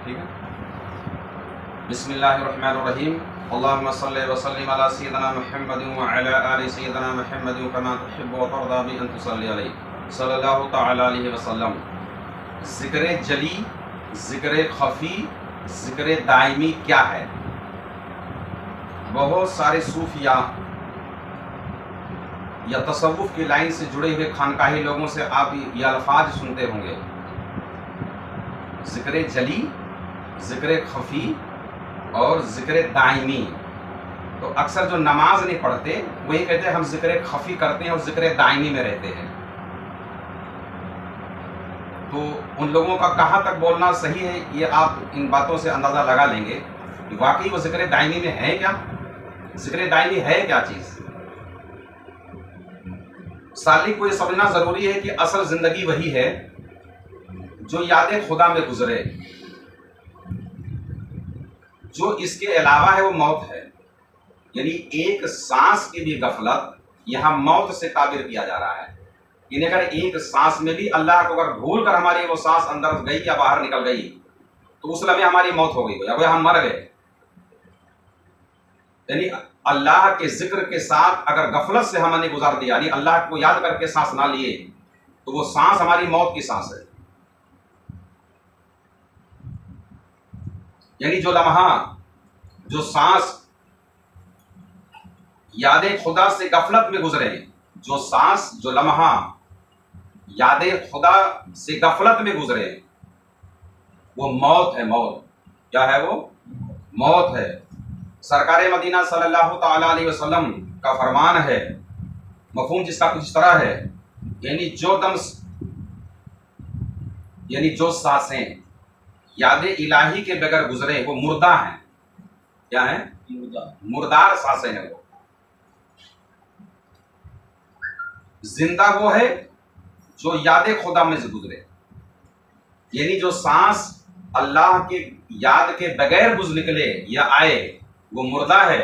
ٹھیک ہے. بسم اللہ الرحمن الرحیم. اللہم صلی وسلم علی سیدنا محمد وعلی آل سیدنا محمد کما تحب وترضى بأن تصلی علیہ صلی اللہ تعالی علیہ وسلم. ذکر جلی، ذکر خفی، ذکر دائمی کیا ہے؟ بہت سارے صوفیاء یا تصوف کی لائن سے جڑے ہوئے خانقاہی لوگوں سے آپ یہ الفاظ سنتے ہوں گے، ذکر جلی، ذکر خفی اور ذکر دائمی. تو اکثر جو نماز نہیں پڑھتے وہی کہتے ہیں ہم ذکر خفی کرتے ہیں اور ذکر دائمی میں رہتے ہیں. تو ان لوگوں کا کہاں تک بولنا صحیح ہے یہ آپ ان باتوں سے اندازہ لگا لیں گے کہ واقعی وہ ذکر دائمی میں ہے کیا، ذکر دائمی ہے کیا چیز. سالک کو یہ سمجھنا ضروری ہے کہ اصل زندگی وہی ہے جو یاد خدا میں گزرے، جو اس کے علاوہ ہے وہ موت ہے. یعنی ایک سانس کی بھی غفلت یہاں موت سے تعبیر کیا جا رہا ہے. یعنی اگر ایک سانس میں بھی اللہ کو اگر بھول کر ہماری وہ سانس اندر گئی یا باہر نکل گئی تو اس لمحے ہماری موت ہو گئی یا ہم مر گئے. یعنی اللہ کے ذکر کے ساتھ اگر غفلت سے ہم نے گزار دیا، یعنی اللہ کو یاد کر کے سانس نہ لیے، تو وہ سانس ہماری موت کی سانس ہے. یعنی جو لمحہ، جو سانس یاد خدا سے غفلت میں گزرے، جو سانس، جو لمحہ یاد خدا سے غفلت میں گزرے، وہ موت ہے. موت کیا ہے؟ وہ موت ہے. سرکار مدینہ صلی اللہ تعالی علیہ وسلم کا فرمان ہے، مفہوم جس کا کچھ اس طرح ہے، یعنی جو سانسیں یاد الہی کے بغیر گزرے وہ مردہ ہیں. کیا ہیں؟ مردار سانسیں ہیں. وہ زندہ وہ ہے جو یاد خدا میں سے گزرے. یعنی جو سانس اللہ کے یاد کے بغیر نکلے یا آئے وہ مردہ ہے.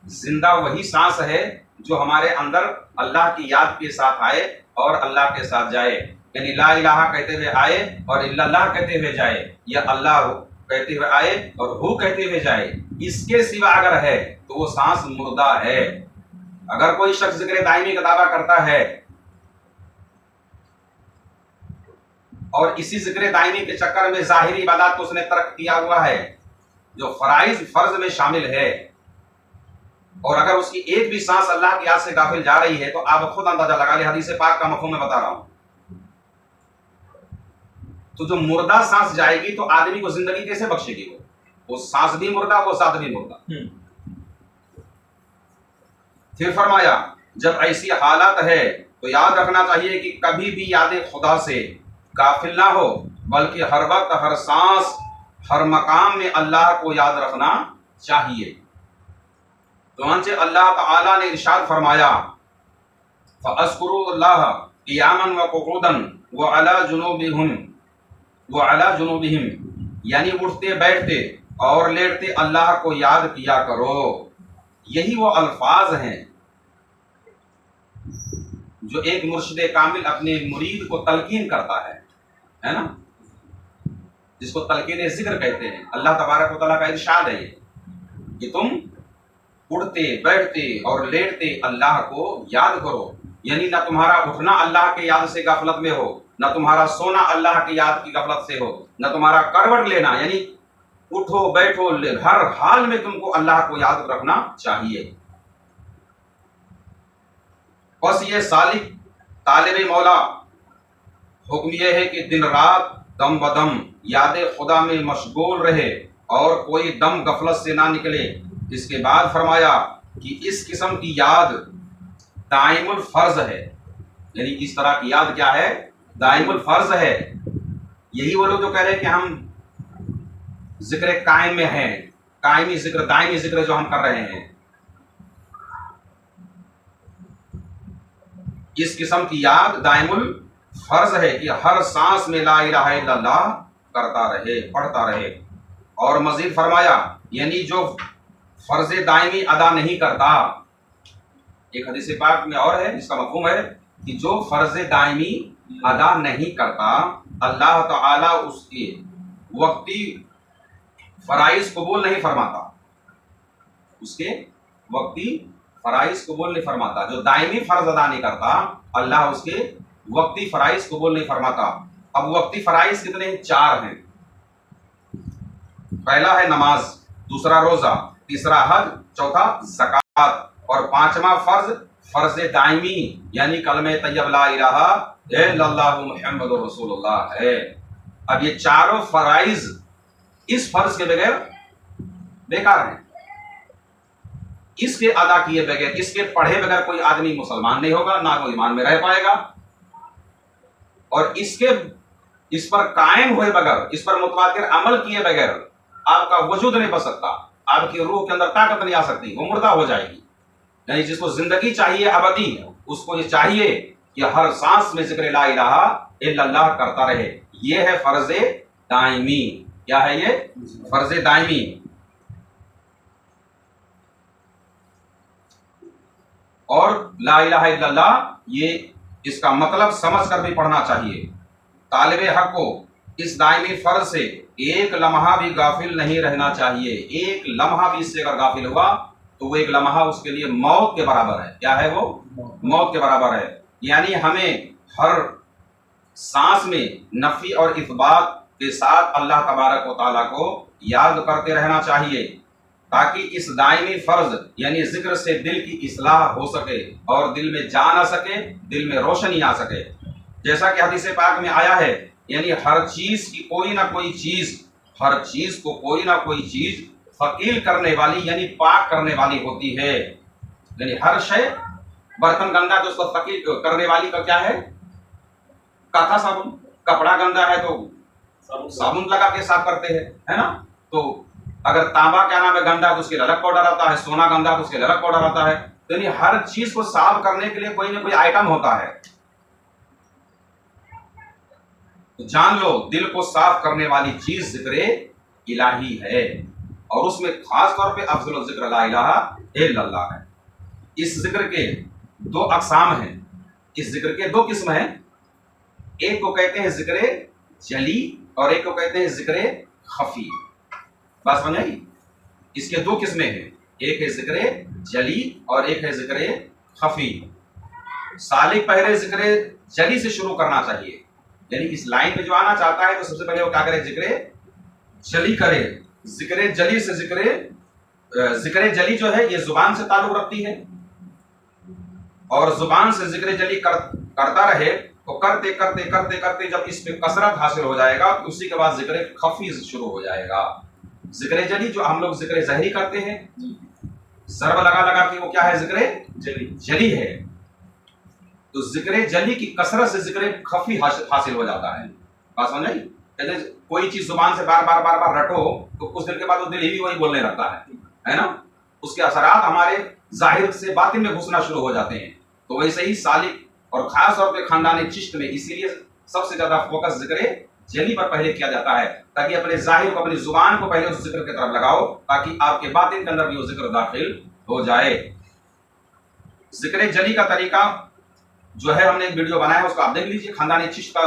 زندہ وہی سانس ہے جو ہمارے اندر اللہ کی یاد کے ساتھ آئے اور اللہ کے ساتھ جائے. یعنی لا الہ کہتے ہوئے آئے اور الا اللہ کہتے ہوئے جائے، یا اللہ کہتے ہوئے آئے اور ہو کہتے ہوئے جائے. اس کے سوا اگر ہے تو وہ سانس مردہ ہے. اگر کوئی شخص ذکر دائمی کا دعویٰ کرتا ہے اور اسی ذکر دائمی کے چکر میں ظاہری عبادات کو اس نے ترک کیا ہوا ہے جو فرض میں شامل ہے، اور اگر اس کی ایک بھی سانس اللہ کی یاد سے غافل جا رہی ہے تو آپ خود اندازہ لگا لیں. حدیث پاک کا مفہوم میں بتا رہا ہوں. تو جو مردہ سانس جائے گی تو آدمی کو زندگی کیسے بخشے گی؟ وہ سانس بھی مردہ، وہ ذات بھی مردہ. پھر فرمایا جب ایسی حالت ہے تو یاد رکھنا چاہیے کہ کبھی بھی یاد خدا سے غافل نہ ہو، بلکہ ہر وقت، ہر سانس، ہر مقام میں اللہ کو یاد رکھنا چاہیے. چنانچہ اللہ تعالیٰ نے ارشاد فرمایا فَاذْكُرُوا اللَّهَ قِيَامًا وَقُعُودًا وَعَلَى جُنُوبِهِمْ، یعنی اٹھتے بیٹھتے اور لیٹتے اللہ کو یاد کیا کرو. یہی وہ الفاظ ہیں جو ایک مرشد کامل اپنے مرید کو تلقین کرتا ہے نا، جس کو تلقین ذکر کہتے ہیں. اللہ تبارک و تعالیٰ کا ارشاد ہے یہ کہ تم اٹھتے بیٹھتے اور لیٹتے اللہ کو یاد کرو. یعنی نہ تمہارا اٹھنا اللہ کے یاد سے غفلت میں ہو، نہ تمہارا سونا اللہ کی یاد کی غفلت سے ہو، نہ تمہارا کروٹ لینا، یعنی اٹھو بیٹھو ہر حال میں تم کو اللہ کو یاد رکھنا چاہیے. بس یہ سالک طالب مولا حکم یہ ہے کہ دن رات دم بدم یاد خدا میں مشغول رہے اور کوئی دم غفلت سے نہ نکلے. اس کے بعد فرمایا کہ اس قسم کی یاد دائم الفرض ہے. یعنی اس طرح کی یاد کیا ہے؟ دائم الفرض ہے. یہی وہ لوگ جو کہہ رہے ہیں کہ ہم ذکر قائم میں ہیں، قائمی ذکر، دائمی ذکر جو ہم کر رہے ہیں، اس قسم کی یاد دائم الفرض ہے کہ ہر سانس میں لا الہ الا اللہ کرتا رہے، پڑھتا رہے. اور مزید فرمایا یعنی جو فرض دائمی ادا نہیں کرتا، ایک حدیث پاک میں اور ہے جس کا مفہوم ہے کہ جو فرض دائمی ادا نہیں کرتا اللہ تعالیٰ اس کے وقتی فرائض قبول نہیں فرماتا، اس کے وقتی فرائض قبول نہیں فرماتا. جو دائمی فرض ادا نہیں کرتا اللہ اس کے وقتی فرائض قبول نہیں فرماتا. اب وقتی فرائض کتنے ہیں؟ 4 ہیں. پہلا ہے نماز، دوسرا روزہ، تیسرا حج، چوتھا زکوٰۃ، اور 5واں فرض دائمی یعنی کلمہ طیب لا الہ الا اللہ محمد رسول اللہ ہے. اب یہ چاروں فرائض اس فرض کے بغیر بیکار ہیں. اس کے ادا کیے بغیر، اس کے پڑھے بغیر کوئی آدمی مسلمان نہیں ہوگا، نہ وہ ایمان میں رہ پائے گا. اور اس پر قائم ہوئے بغیر، اس پر متواتر عمل کیے بغیر آپ کا وجود نہیں بچ سکتا، آپ کی روح کے اندر طاقت نہیں آ سکتی، وہ مردہ ہو جائے گی. یعنی جس کو زندگی چاہیے ابدی، اس کو یہ چاہیے کہ ہر سانس میں ذکر لا الہ الا اللہ کرتا رہے. یہ ہے فرض دائمی. کیا ہے یہ؟ فرض دائمی. اور لا الہ الا اللہ یہ اس کا مطلب سمجھ کر بھی پڑھنا چاہیے. طالب حق کو اس دائمی فرض سے ایک لمحہ بھی غافل نہیں رہنا چاہیے. ایک لمحہ بھی اس سے اگر غافل ہوا تو وہ ایک لمحہ اس کے لیے موت کے برابر ہے. کیا ہے وہ؟ موت کے برابر ہے. یعنی ہمیں ہر سانس میں نفی اور اثبات کے ساتھ اللہ تبارک و تعالیٰ کو یاد کرتے رہنا چاہیے، تاکہ اس دائمی فرض یعنی ذکر سے دل کی اصلاح ہو سکے اور دل میں جان آ سکے، دل میں روشنی آ سکے. جیسا کہ حدیث پاک میں آیا ہے، یعنی ہر چیز کی کوئی نہ کوئی چیز، ہر چیز کو کوئی نہ کوئی چیز ثقیل کرنے والی یعنی پاک کرنے والی ہوتی ہے. یعنی ہر شے، برتن گندا تو اس کو ثقیل کرنے والی کا کیا ہے؟ کاتھا صابن. کپڑا گندا ہے تو صابن لگا کے صاف کرتے ہیں، ہے نا. تو اگر تانبا کیا نام ہے گندا ہے تو اس کے لیے الگ پاؤڈر آتا ہے، سونا گندا ہے تو اس کے لیے الگ پاؤڈر آتا ہے. تو یعنی ہر چیز کو صاف کرنے کے لیے کوئی نہ کوئی آئٹم ہوتا ہے. تو جان لو دل کو صاف کرنے والی چیز ذکر الہی ہے، اور اس میں خاص طور پہ افضل الذکر لا الہ الا اللہ ہے. اس ذکر کے 2 اقسام ہیں، اس ذکر کے 2 قسم ہیں. ایک کو کہتے ہیں ذکر جلی اور ایک کو کہتے ہیں ذکر خفی. بات سمجھ آئی؟ اس کے 2 قسمیں ہیں، ایک ہے ذکر جلی اور ایک ہے ذکر خفی. سالک پہلے ذکر جلی سے شروع کرنا چاہیے، یعنی اس لائن میں جو آنا چاہتا ہے تو سب سے پہلے وہ کیا کرے؟ ذکر جلی کرے. ذکر جلی سے ذکر جلی جو ہے یہ زبان سے تعلق رکھتی ہے، اور زبان سے ذکر جلی کرتا رہے تو کرتے کرتے کرتے کرتے جب اس پہ کثرت حاصل ہو جائے گا تو اسی کے بعد ذکر خفی شروع ہو جائے گا. ذکر جلی جو ہم لوگ ذکر ظاہری کرتے ہیں، ضرب لگا لگا کے، وہ کیا ہے؟ ذکر جلی ہے. تو ذکر جلی کی کثرت سے ذکر خفی حاصل ہو جاتا ہے. بات سمجھ آئی؟ کوئی چیز زبان سے بار بار بار بار رٹو تو کچھ دیر کے بعد وہ دل ہی وہی بولنے لگتا ہے نا. اس کے اثرات ہمارے ظاہر سے باطن میں گھسنا شروع ہو جاتے ہیں. تو ویسے ہی سالک اور خاص طور پہ خاندان چشت میں اسی لیے سب سے زیادہ فوکس ذکر جلی پر پہلے کیا جاتا ہے، تاکہ اپنے ظاہر کو، اپنی زبان کو پہلے اس ذکر کی طرف لگاؤ، تاکہ آپ کے باطن کے اندر بھی وہ ذکر داخل ہو جائے. ذکر جلی کا طریقہ جو ہے ہم نے ایک ویڈیو بنایا ہے، اس کو آپ دیکھ لیجیے. خاندان چشت کا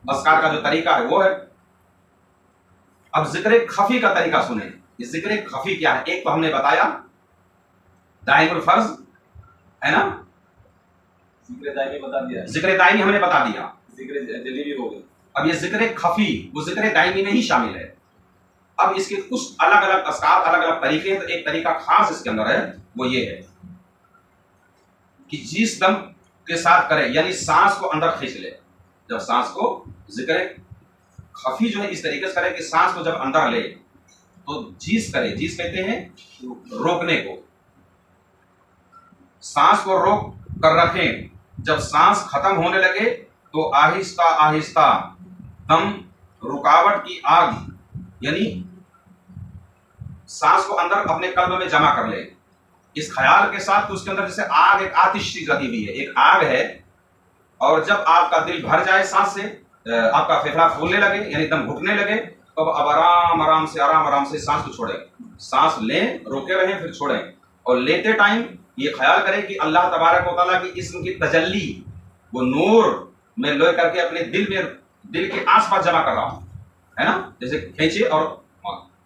اذکار کا جو طریقہ ہے وہ ہے. اب ذکر خفی کا طریقہ سنیں. یہ ذکر خفی کیا ہے؟ ایک تو ہم نے بتایا دائم الفرض ہے نا، ذکر دائمی بتا دیا، ذکر دائمی ہم نے بتا دیا، ذکر جلی بھی ہو گئی. اب یہ ذکر خفی وہ ذکر دائمی میں ہی شامل ہے. اب اس کے کچھ الگ الگ اذکار، الگ الگ طریقے ہیں. تو ایک طریقہ خاص اس کے اندر ہے، وہ یہ ہے کہ جس دم کے ساتھ کرے، یعنی سانس کو اندر کھینچ لے. جب سانس کو ذکر خفی جو ہے اس طریقے سے کرے کہ سانس کو جب اندر لے تو جیس کرے. جیس کہتے ہیں روکنے کو. سانس کو روک کر رکھیں. جب سانس ختم ہونے لگے تو آہستہ آہستہ دم رکاوٹ کی آگ، یعنی سانس کو اندر اپنے قلب میں جمع کر لے اس خیال کے ساتھ کہ اس کے اندر جیسے آگ، ایک آتش لگی ہوئی ہے، ایک آگ ہے. اور جب آپ کا دل بھر جائے سانس سے، آپ کا پھیپھڑا پھولنے لگے یعنی دم گھٹنے لگے، تو اب آرام آرام سے سانس کو چھوڑیں. سانس لیں، روکے رہیں، پھر چھوڑیں. اور لیتے ٹائم یہ خیال کریں کہ اللہ تبارک و تعالیٰ کی اسم کی تجلی، وہ نور میں لے کر کے اپنے دل کے آس پاس جمع کر رہا ہوں، ہے نا. جیسے کھینچے اور